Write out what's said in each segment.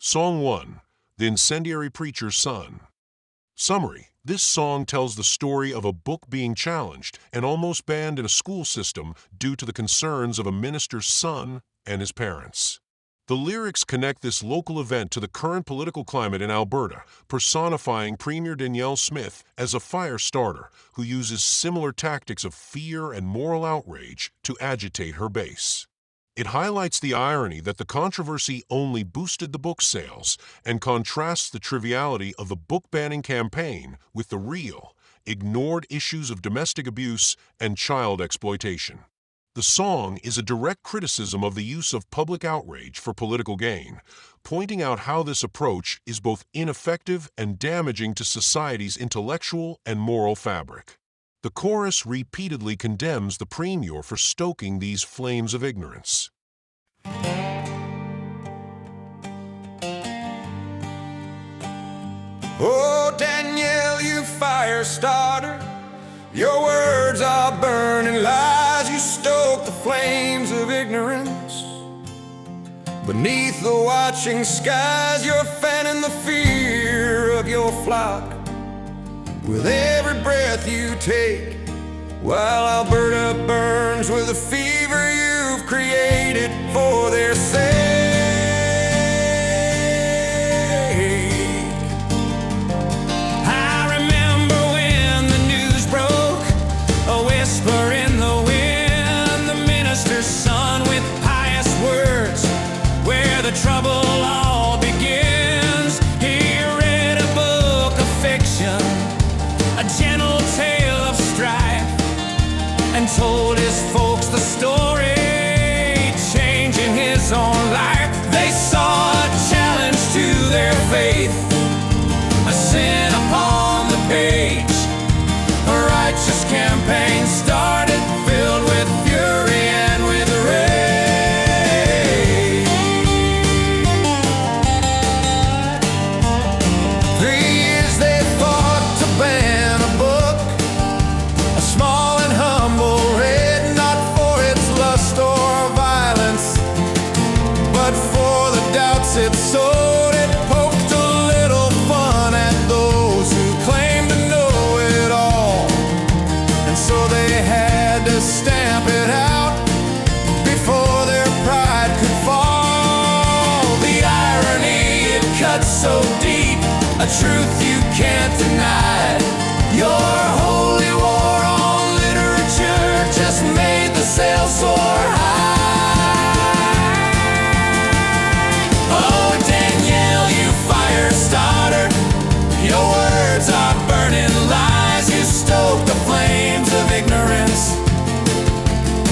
Song 1. The Incendiary Preacher's Son. Summary. This song tells the story of a book being challenged and almost banned in a school system due to the concerns of a minister's son and his parents. The lyrics connect this local event to the current political climate in Alberta, personifying Premier Danielle Smith as a fire starter who uses similar tactics of fear and moral outrage to agitate her base. It highlights the irony that the controversy only boosted the book sales and contrasts the triviality of the book-banning campaign with the real, ignored issues of domestic abuse and child exploitation. The song is a direct criticism of the use of public outrage for political gain, pointing out how this approach is both ineffective and damaging to society's intellectual and moral fabric. The chorus repeatedly condemns the premier for stoking these flames of ignorance. Oh, Danielle, you fire starter, your words are burning lies. You stoke the flames of ignorance. Beneath the watching skies, you're fanning the fear of your flock. With every breath you take, while Alberta burns with the fever you've created for their sake. I remember when the news broke, a whisper in the wind, the minister's son with pious words, where the trouble all begins. He read a book of fiction, a gentle tale of strife, and told his folks the story, changing his own life. They saw a challenge to their faith, a sin upon the page. A righteous campaign started, filled with fury and with rage. 3 years they fought to ban a book, a small and humble read, not for its lust or violence, but for the doubts it sowed. It poked a little fun at those who claimed to know it all, and so they had to stamp it out before their pride could fall. The irony, it cuts so deep, a truth you can't deny. Your holy war on literature just made the sales soar high. Oh, Danielle, you fire starter, your words are burning lies. You stoke the flames of ignorance.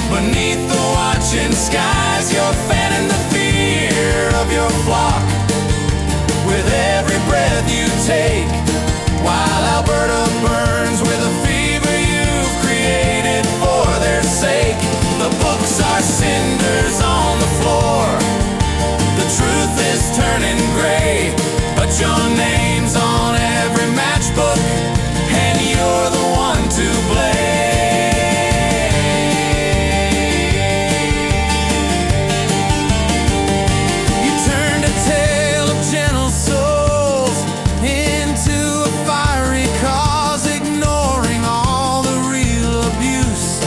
Beneath the watching skies, you're fanning the fear of your flock. With every breath you take, while Alberta burns with a fever you've created for their sake. The books are cinders on the floor, the truth is turning gray, but your name's on every matchbook, and you're the one to blame. You turned a tale of gentle souls into a fiery cause, ignoring all the real abuse,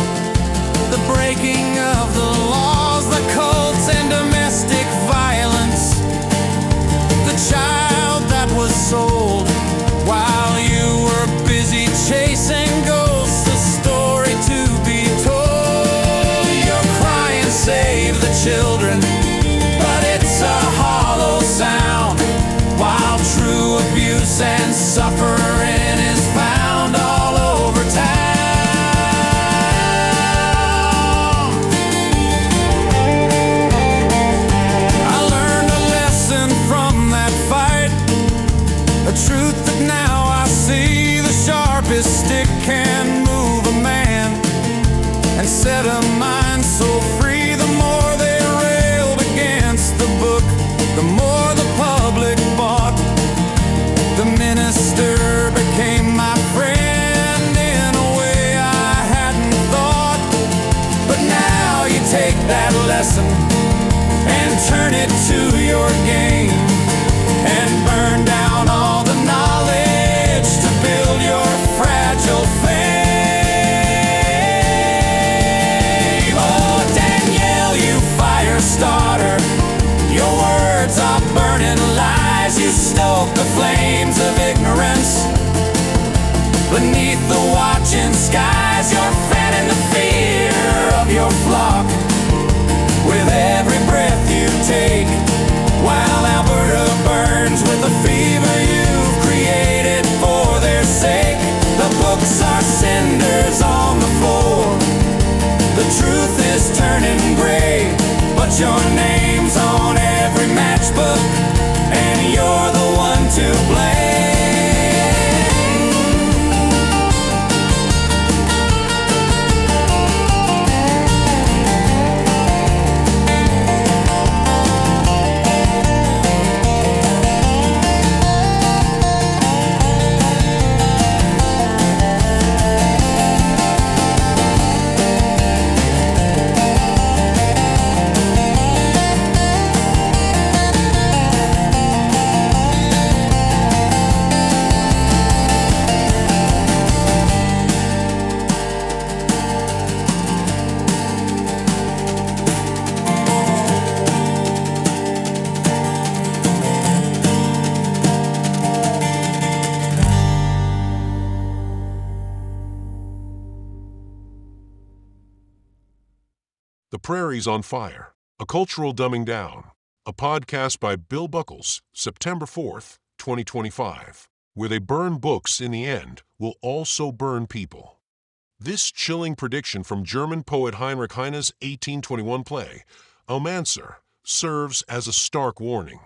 the breaking of the laws, the cults and domestic violence, the child that was sold while you were busy chasing ghosts, a story to be told. You're crying, save the children, but it's a hollow sound, while true abuse and suffering is found all over town. I learned a lesson from that fight, a truth that now I see. The sharpest stick can move a man and set a mind so free. The more they railed against the book, the more the public bought. The minister became my friend in a way I hadn't thought. But now you take that lesson and turn it to your game. your name's on every matchbook, and you're the one to blame. The Prairies on Fire, A Cultural Dumbing Down, a podcast by Bill Buckles, September 4th, 2025. Where they burn books in the end will also burn people. This chilling prediction from German poet Heinrich Heine's 1821 play, Almanzor, serves as a stark warning.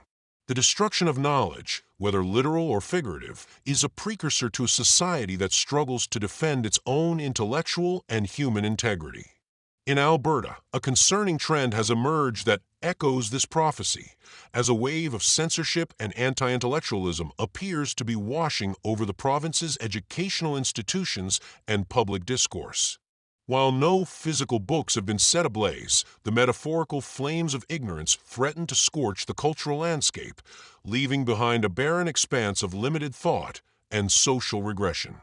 The destruction of knowledge, whether literal or figurative, is a precursor to a society that struggles to defend its own intellectual and human integrity. In Alberta, a concerning trend has emerged that echoes this prophecy, as a wave of censorship and anti-intellectualism appears to be washing over the province's educational institutions and public discourse. While no physical books have been set ablaze, the metaphorical flames of ignorance threaten to scorch the cultural landscape, leaving behind a barren expanse of limited thought and social regression.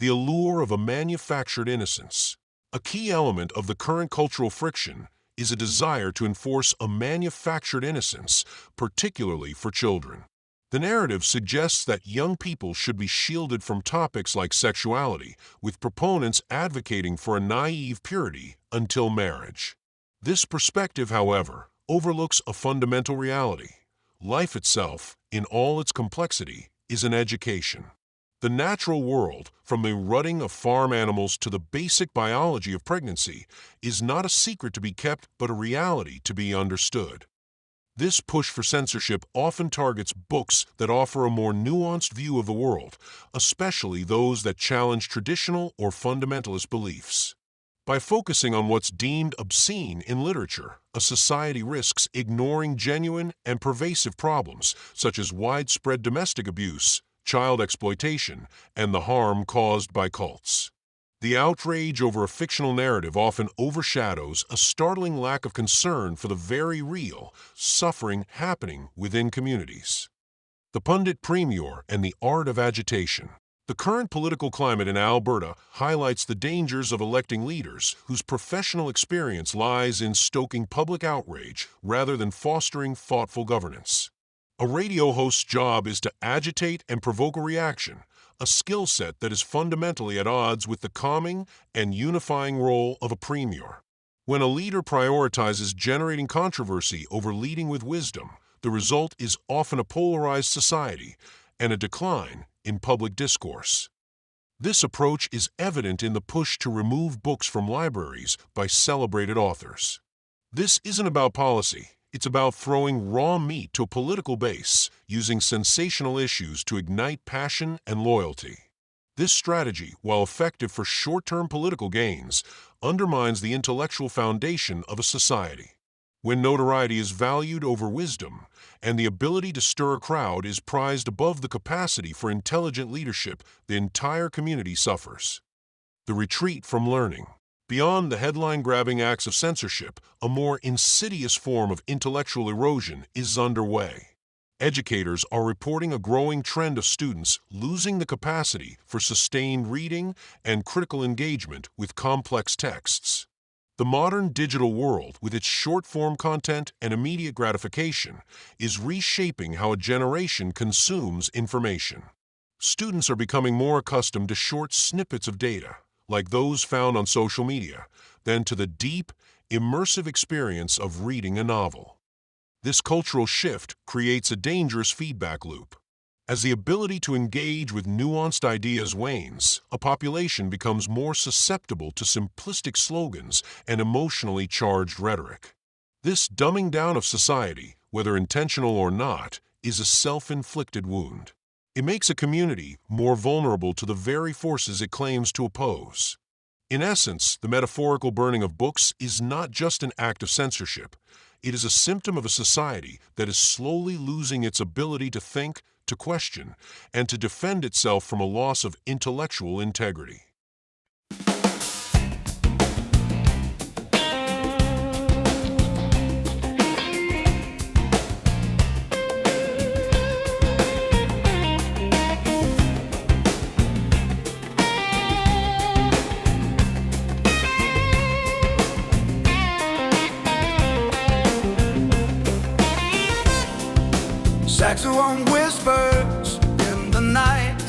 The allure of a manufactured innocence. A key element of the current cultural friction is a desire to enforce a manufactured innocence, particularly for children. The narrative suggests that young people should be shielded from topics like sexuality, with proponents advocating for a naive purity until marriage. This perspective, however, overlooks a fundamental reality. Life itself, in all its complexity, is an education. The natural world, from the rutting of farm animals to the basic biology of pregnancy, is not a secret to be kept but a reality to be understood. This push for censorship often targets books that offer a more nuanced view of the world, especially those that challenge traditional or fundamentalist beliefs. By focusing on what's deemed obscene in literature, a society risks ignoring genuine and pervasive problems such as widespread domestic abuse, child exploitation, and the harm caused by cults. The outrage over a fictional narrative often overshadows a startling lack of concern for the very real suffering happening within communities. The pundit premier and the art of agitation. The current political climate in Alberta highlights the dangers of electing leaders whose professional experience lies in stoking public outrage rather than fostering thoughtful governance. A radio host's job is to agitate and provoke a reaction, a skill set that is fundamentally at odds with the calming and unifying role of a premier. When a leader prioritizes generating controversy over leading with wisdom, the result is often a polarized society and a decline in public discourse. This approach is evident in the push to remove books from libraries by celebrated authors. This isn't about policy. It's about throwing raw meat to a political base, using sensational issues to ignite passion and loyalty. This strategy, while effective for short-term political gains, undermines the intellectual foundation of a society. When notoriety is valued over wisdom, and the ability to stir a crowd is prized above the capacity for intelligent leadership, the entire community suffers. The retreat from learning. Beyond the headline-grabbing acts of censorship, a more insidious form of intellectual erosion is underway. Educators are reporting a growing trend of students losing the capacity for sustained reading and critical engagement with complex texts. The modern digital world, with its short-form content and immediate gratification, is reshaping how a generation consumes information. Students are becoming more accustomed to short snippets of data, like those found on social media, than to the deep, immersive experience of reading a novel. This cultural shift creates a dangerous feedback loop. As the ability to engage with nuanced ideas wanes, a population becomes more susceptible to simplistic slogans and emotionally charged rhetoric. This dumbing down of society, whether intentional or not, is a self-inflicted wound. It makes a community more vulnerable to the very forces it claims to oppose. In essence, the metaphorical burning of books is not just an act of censorship. It is a symptom of a society that is slowly losing its ability to think, to question, and to defend itself from a loss of intellectual integrity. Saxophone whispers in the night,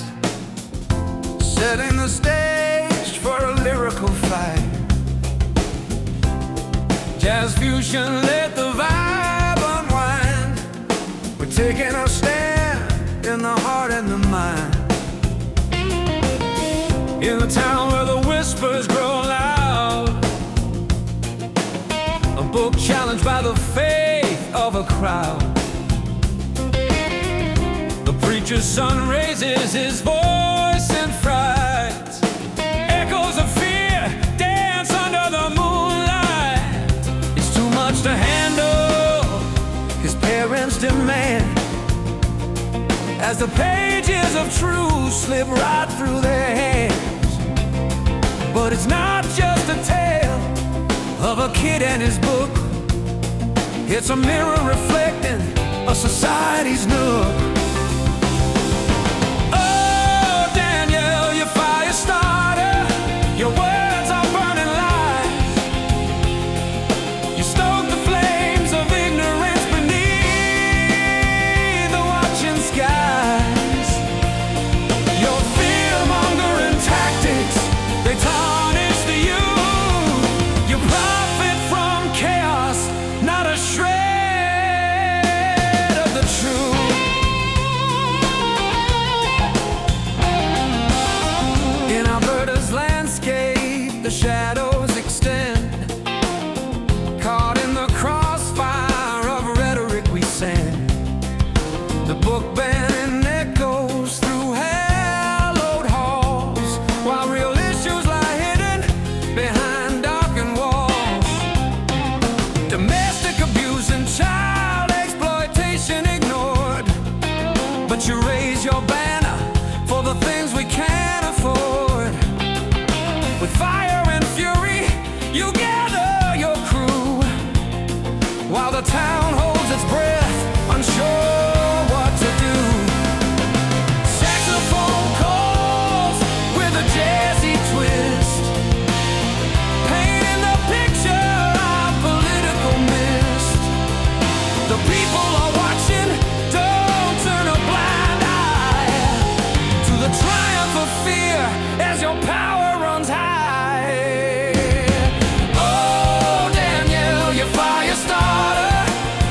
setting the stage for a lyrical fight. Jazz fusion, let the vibe unwind. We're taking a stand in the heart and the mind. In the town where the whispers grow loud, a book challenged by the faith of a crowd. Preacher's son raises his voice in fright. Echoes of fear dance under the moonlight. It's too much to handle, his parents demand, as the pages of truth slip right through their hands. But it's not just a tale of a kid and his book. It's a mirror reflecting a society's nook. Your words are burning light. You stoke the flames of ignorance beneath the watching skies. Your fear-mongering tactics, they tarnish the youth. You profit from chaos, not a shred of the truth. In Alberta's landscape, the shadows extend, caught in the crossfire of rhetoric we send. The book banning echoes through hallowed halls, while real issues lie hidden behind darkened walls. Domestic abuse and child exploitation ignored, but you raise your banner for the things we can't afford. With fire and fury, you gather your crew, while the town holds its breath, unsure what to do. Saxophone calls with a jazzy twist, painting the picture of political mist. The people are watching, don't turn a blind eye to the triumph of fear as your power runs high. Oh, Daniel, you fire starter,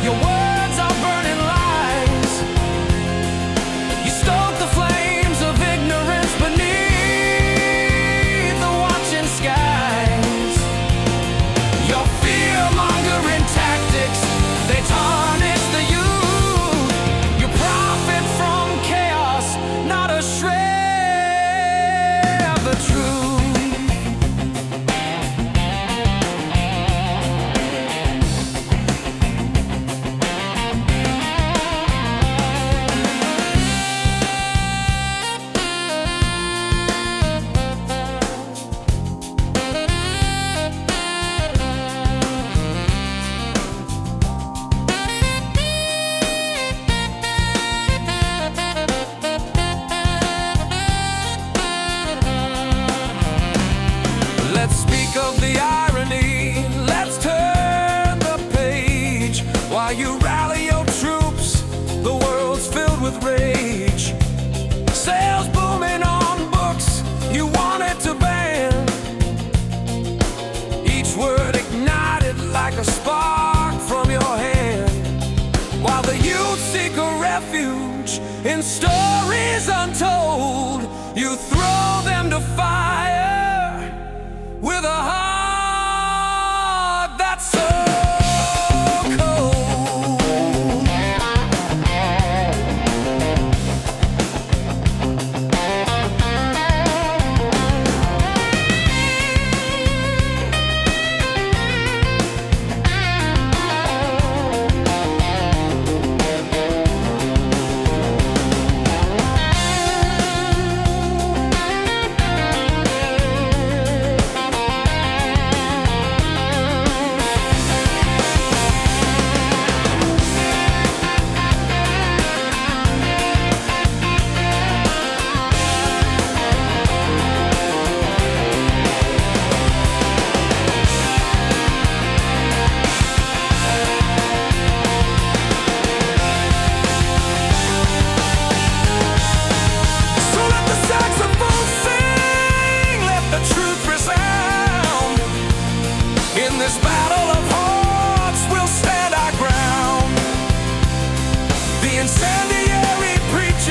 your words are burning lies. You stoke the flames of ignorance beneath the watching skies. Your fear-mongering tactics, they tarnish the youth. You profit from chaos, not a shred of the truth. Let's speak of the irony. Let's turn the page. While you rally your troops, the world's filled with rage. Sales booming on books you wanted to ban. Each word ignited like a spark from your hand. While the youth seek a refuge in stories untold, you throw them to fire with a heart that's so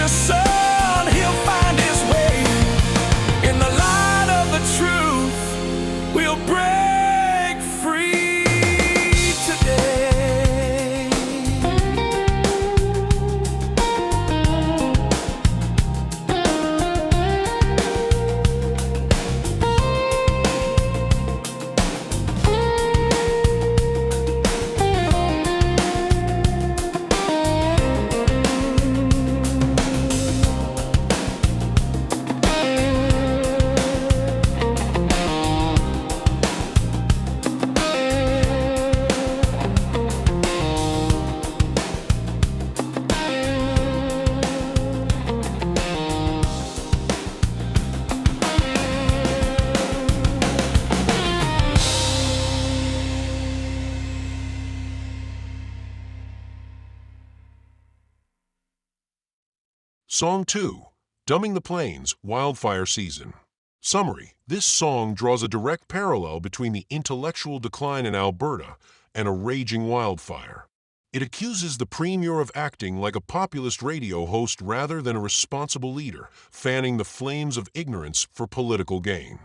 preacher's son, he'll find his way. In the light of the truth, we'll break free today. Song 2, Dumbing the Plains, Wildfire Season. Summary: this song draws a direct parallel between the intellectual decline in Alberta and a raging wildfire. It accuses the premier of acting like a populist radio host rather than a responsible leader, fanning the flames of ignorance for political gain.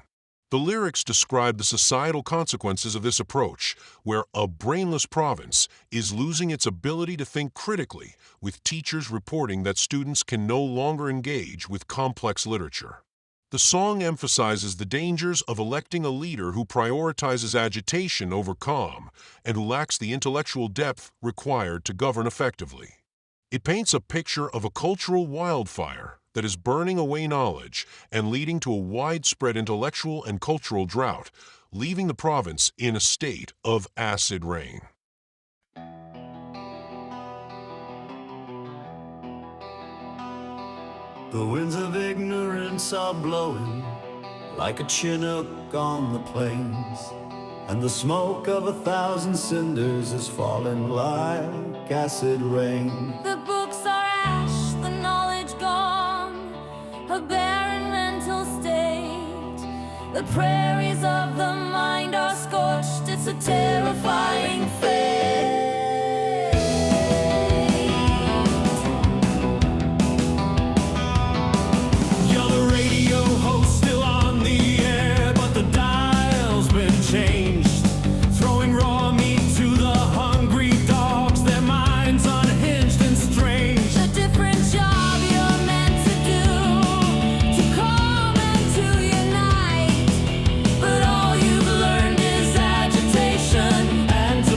The lyrics describe the societal consequences of this approach, where a brainless province is losing its ability to think critically, with teachers reporting that students can no longer engage with complex literature. The song emphasizes the dangers of electing a leader who prioritizes agitation over calm and who lacks the intellectual depth required to govern effectively. It paints a picture of a cultural wildfire that is burning away knowledge and leading to a widespread intellectual and cultural drought, leaving the province in a state of acid rain. The winds of ignorance are blowing like a chinook on the plains, and the smoke of 1,000 cinders is falling like acid rain. The books are ash, the knowledge gone, a barren mental state. The prairies of the mind are scorched, it's a terrifying fate. You're the radio host still on the air, but the dial's been changed. Throwing raw meat to the hungry dogs, their minds unhinged and strange. The different job you're meant to do, to calm and to unite, but all you've learned is agitation And to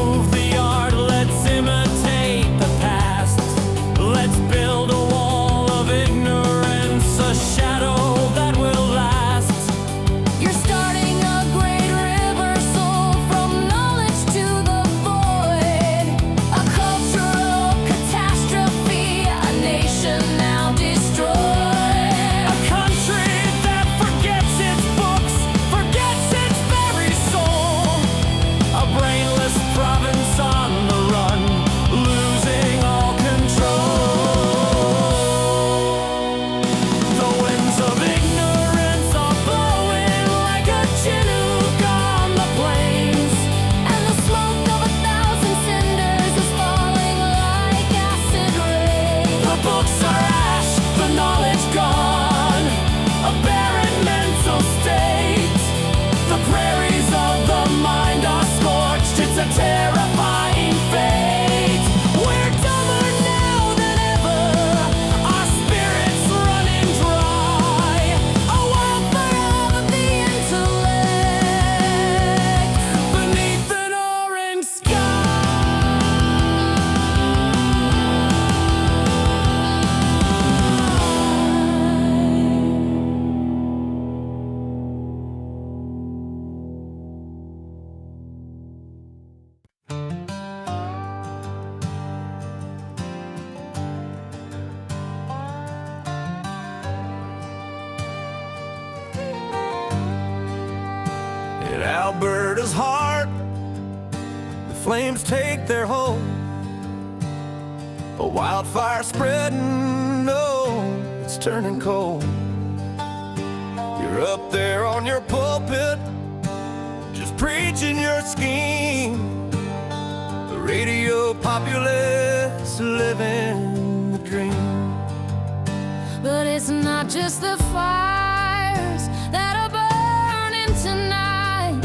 move the art, let's imitate the past. Let's build a wall of ignorance, a shadow that will last. You're starting a great river soul from knowledge to the void. A cultural catastrophe, a nation now destroyed. A country that forgets its books, forgets its very soul. A brainless province on the run, losing all control. The winds of ignorance are blowing like a chinook on the plains. And the smoke of 1,000 cinders is falling like acid rain. The books are ash, the knowledge gone, a barren mental state. The prairies of the mind are scorched, it's a terrifying fate. We're dumber now than ever, our spirits running dry. A wildfire of the intellect. Beneath an orange sky. In Alberta's heart, the flames take their hold. A wildfire spreading, no, it's turning cold. You're up there on your pulpit, just preaching your scheme. The radio populace living the dream. But it's not just the fires that are burning tonight.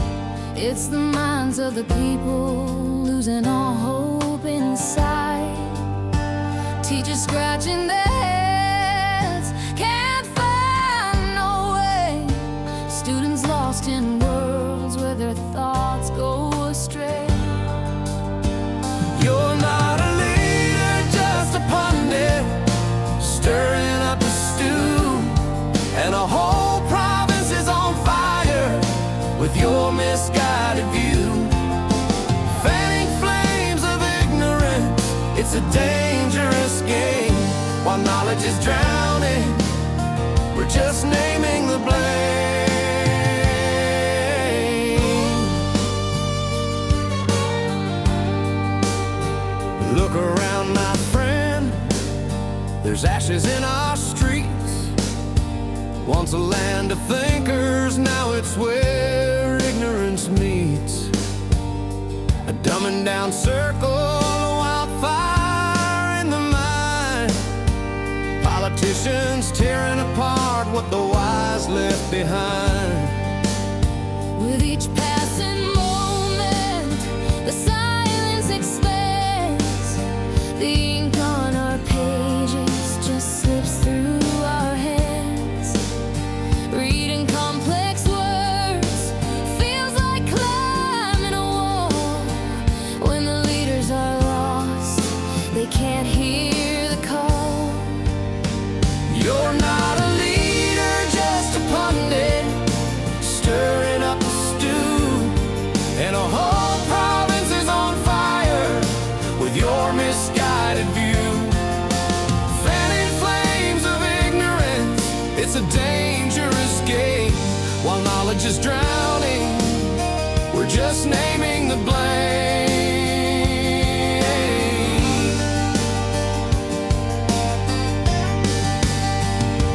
It's the minds of the people losing all hope inside. Teachers scratching their heads, can't find no way. Students lost in worlds where their thoughts go astray. You're not a leader, just a pundit, stirring up the stew. And a whole province is on fire with your misguided view. Fanning flames of ignorance, it's a dangerous game. While knowledge is drowning, we're just naming the blame. Look around, my friend, there's ashes in our streets. Once a land of thinkers, now it's where ignorance meets. A dumbing down circle, a wildfire in the mind. Politicians tearing apart what the wise left behind. With each passing moment, the silence expands. The ink on our pages just slips through our hands. Reading complex words feels like climbing a wall. When the leaders are lost, they can't hear the call. You're not a leader, just a pundit, stirring up the stew. And a whole province is on fire with your misguided view. Fanning flames of ignorance, it's a dangerous game. While knowledge is drowning, we're just naming the blame.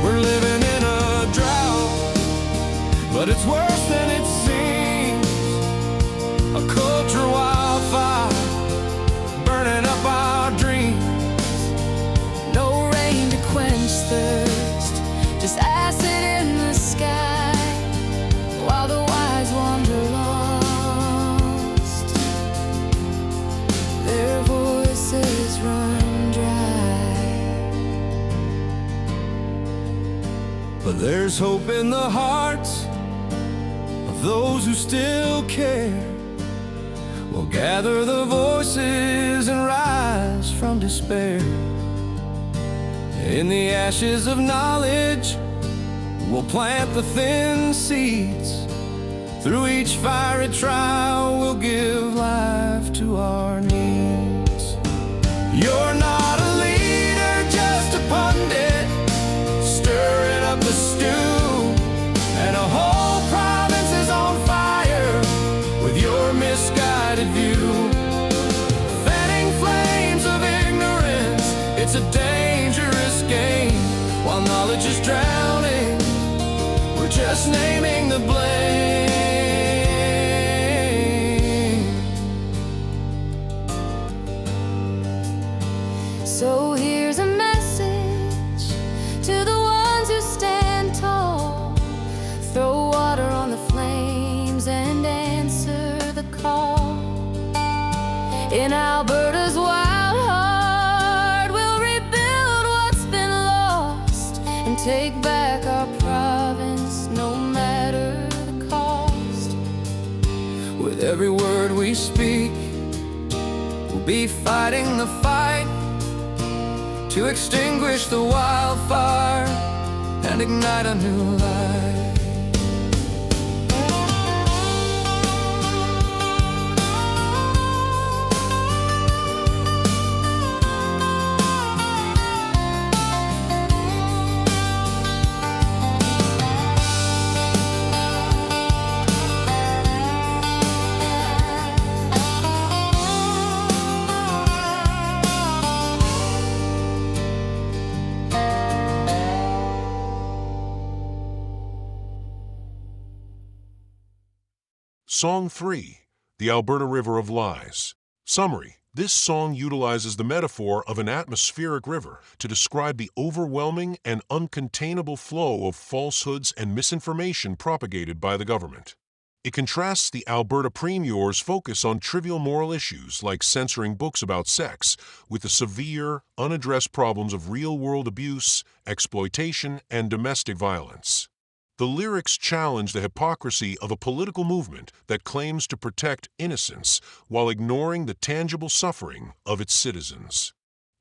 We're living in a drought, but it's worse than it seems. A culture wildfire burning up our dreams. No rain to quench thirst, just acid in the sky. While the wise wander lost, their voices run dry. But there's hope in the hearts of those who still care. We'll gather the voices and rise from despair. In the ashes of knowledge, we'll plant the thin seeds. Through each fiery trial, we'll give life to our needs. You're not a leader, just a pundit, stirring up the stew, and a whole province is on fire with your misguided view. Fanning flames of ignorance, it's a dangerous game. While knowledge is drowning, we're just naming the blame. So here's a message to the ones who stand tall. Throw water on the flames and answer the call. In Alberta's wild heart, we'll rebuild what's been lost and take back our province, no matter the cost. With every word we speak, we'll be fighting the fight to extinguish the wildfire and ignite a new life. Song 3, The Alberta River of Lies. Summary: this song utilizes the metaphor of an atmospheric river to describe the overwhelming and uncontainable flow of falsehoods and misinformation propagated by the government. It contrasts the Alberta Premier's focus on trivial moral issues like censoring books about sex with the severe, unaddressed problems of real-world abuse, exploitation, and domestic violence. The lyrics challenge the hypocrisy of a political movement that claims to protect innocence while ignoring the tangible suffering of its citizens.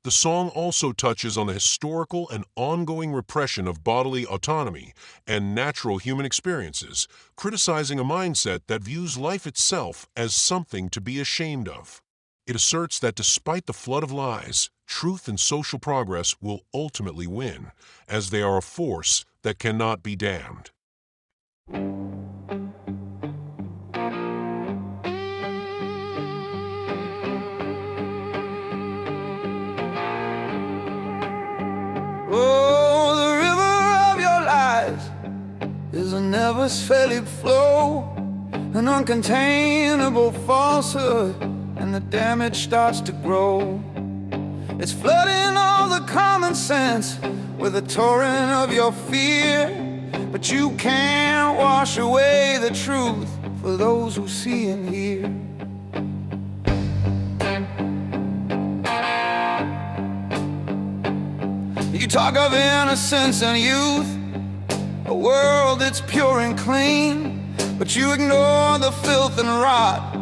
The song also touches on the historical and ongoing repression of bodily autonomy and natural human experiences, criticizing a mindset that views life itself as something to be ashamed of. It asserts that despite the flood of lies, truth and social progress will ultimately win, as they are a force that cannot be damned. Oh, the river of your lies is a never-failing flow, an uncontainable falsehood, and the damage starts to grow. It's flooding all the common sense with a torrent of your fear, but you can't wash away the truth for those who see and hear. You talk of innocence and youth, a world that's pure and clean, but you ignore the filth and rot,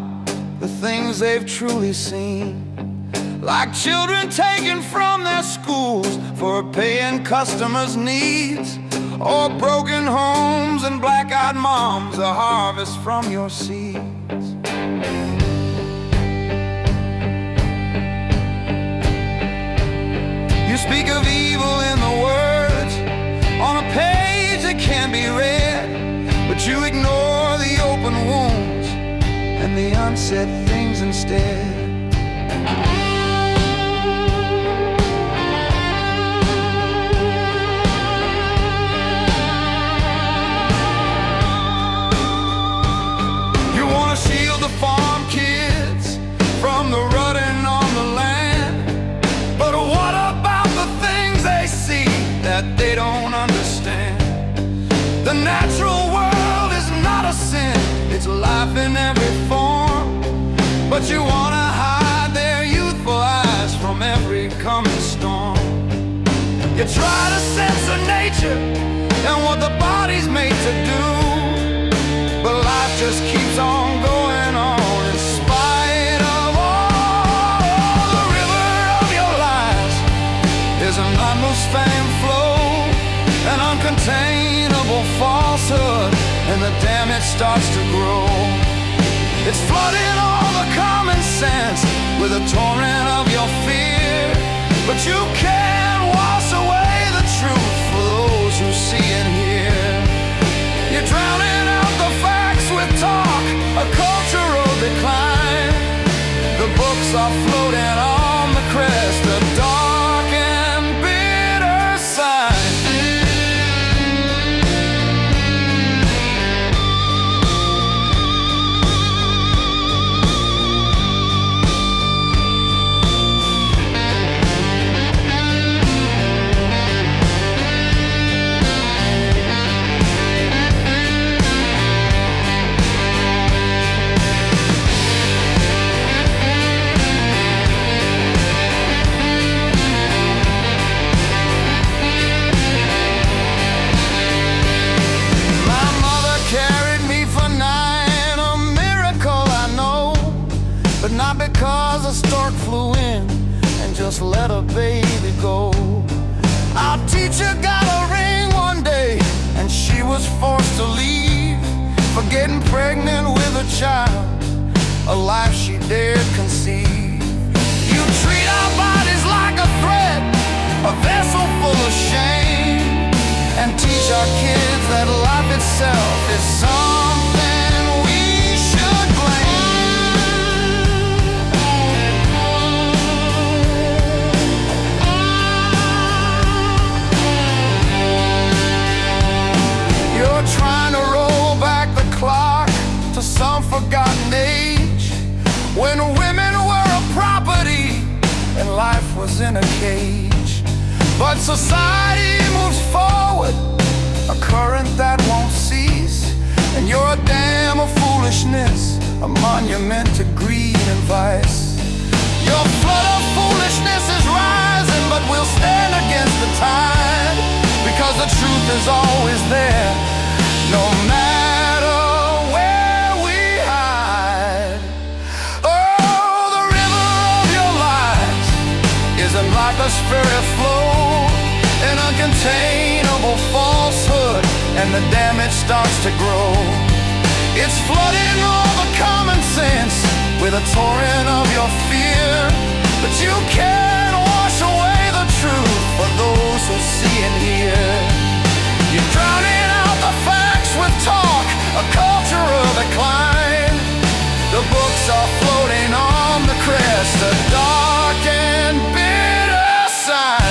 the things they've truly seen. Like children taken from their schools for paying customers' needs, or broken homes and black-eyed moms, a harvest from your seeds. You speak of evil in the words on a page that can't be read, but you ignore the open wounds and the unsaid things instead. You want to shield the farm kids from the rutting on the land, but what about the things they see that they don't understand? The natural world is not a sin, it's life in every form, but you want to hide their youthful eyes from every coming storm. You try to censor nature and what the body's made to do, but life just keeps on going on in spite starts to grow. It's flooding all the common sense with a torrent of your fear. But you can't wash away the truth for those who see and hear. You're drowning out the facts with talk, a cultural decline. The books are floating on the crest of dark and bitter sign. Not because a stork flew in and just let a baby go. Our teacher got a ring one day and she was forced to leave for getting pregnant with a child, a life she dared conceive. You treat our bodies like a threat, a vessel full of shame, and teach our kids that life itself is something we should blame. You're trying to roll back the clock to some forgotten age when women were a property and life was in a cage. But society moves forward, a current that won't cease, and you're a dam of foolishness, a monument to greed and vice. Your flood of foolishness is rising, but we'll stand against the tide, because the truth is always there, no matter where we hide. Oh, the river of your lies isn't like a spirit flow, an uncontainable falsehood, and the damage starts to grow. It's flooding all the common sense with a torrent of your fear, but you can't wash away the truth for those who see and hear. You're drowning out the facts with talk, a cultural decline. The books are floating on the crest, a dark and bitter sign.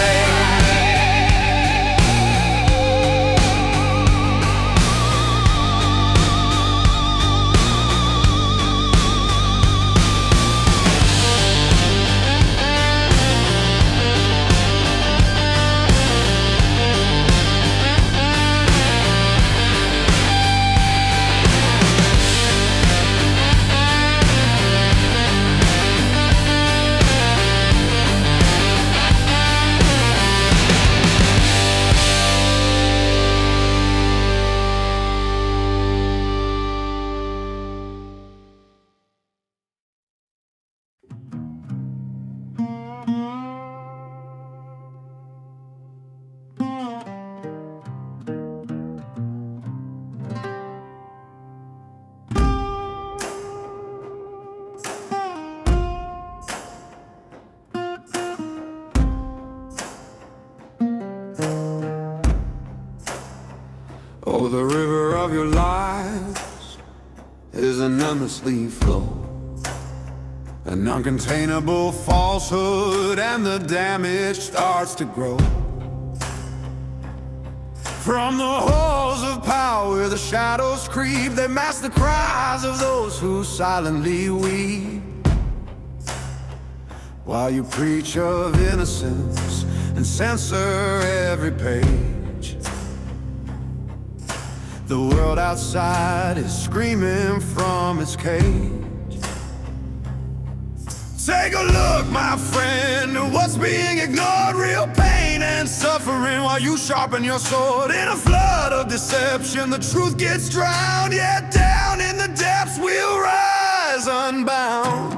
Oh, the river of your lives is an endlessly flow, an uncontainable falsehood, and the damage starts to grow. From the halls of power, the shadows creep, they mask the cries of those who silently weep, while you preach of innocence and censor every page. The world outside is screaming from its cage. Take a look, my friend, at what's being ignored. Real pain and suffering while you sharpen your sword. In a flood of deception, the truth gets drowned. Yet down in the depths we'll rise unbound.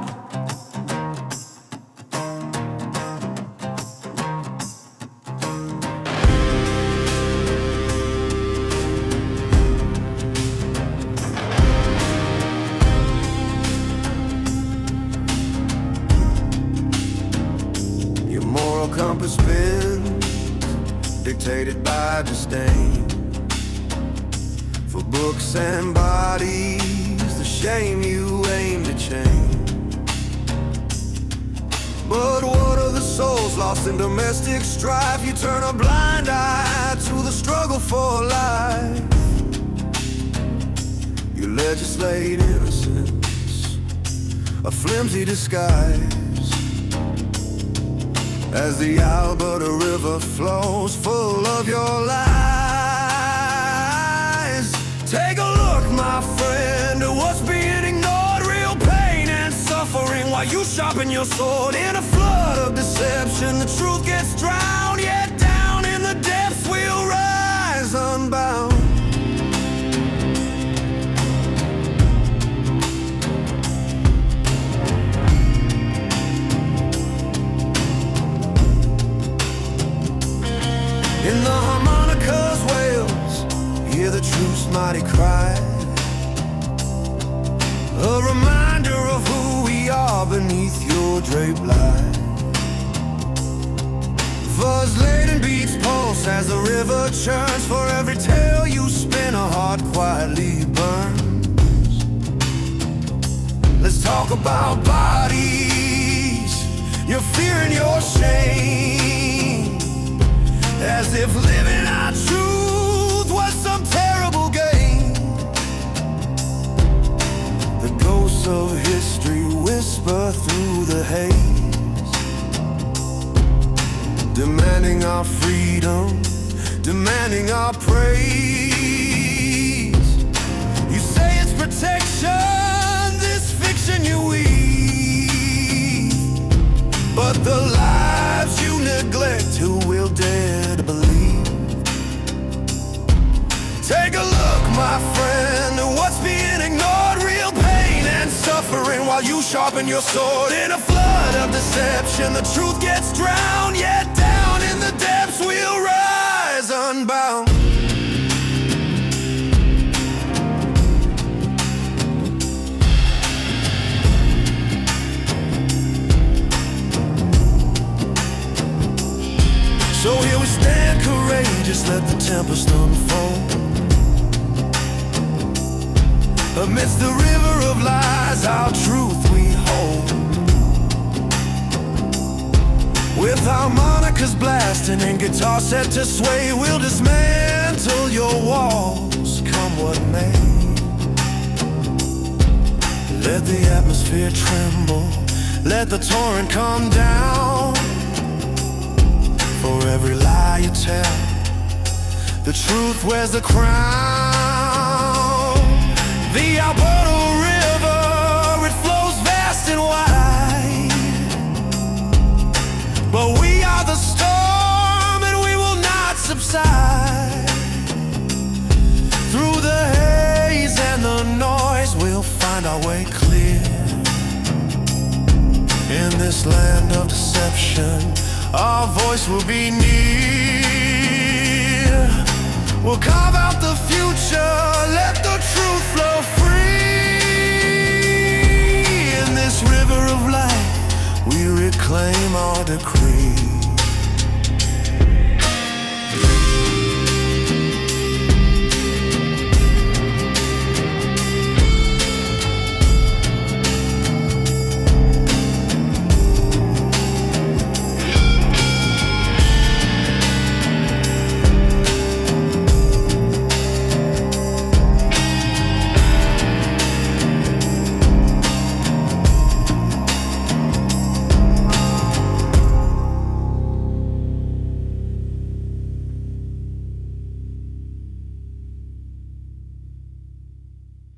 compass spins, dictated by disdain for books and bodies, the shame you aim to change. But what of the souls lost in domestic strife? You turn a blind eye to the struggle for life. You legislate innocence, a flimsy disguise, as the Alberta River flows full of your lies. Take a look, my friend, at what's being ignored. Real pain and suffering while you sharpen your sword. In a flood of deception, the truth gets drowned. Yet down in the depths we'll rise unbound. In the harmonica's wails, hear the truth's mighty cry, a reminder of who we are beneath your draped light. Fuzz-laden beats pulse as the river churns. For every tale you spin, a heart quietly burns. Let's talk about bodies, your fear and your shame, as if living our truth was some terrible game. The ghosts of history whisper through the haze, demanding our freedom, demanding our praise. You say it's protection, this fiction you weave, but the lives you neglect, who will dare to believe? Take a look, my friend, at what's being ignored. Real pain and suffering while you sharpen your sword. In a flood of deception, the truth gets drowned. Yet down in the depths we'll rise unbound. So here we stand courageous, let the tempest unfold. Amidst the river of lies, our truth we hold. With harmonicas blasting and guitar set to sway, we'll dismantle your walls, come what may. Let the atmosphere tremble, let the torrent come down. For every lie you tell, the truth wears the crown. The Alberta River, it flows vast and wide, but we are the storm and we will not subside. Through the haze and the noise, we'll find our way clear. In this land of deception, our voice will be near. We'll carve out the future, let the truth flow free. In this river of life, we reclaim our decree.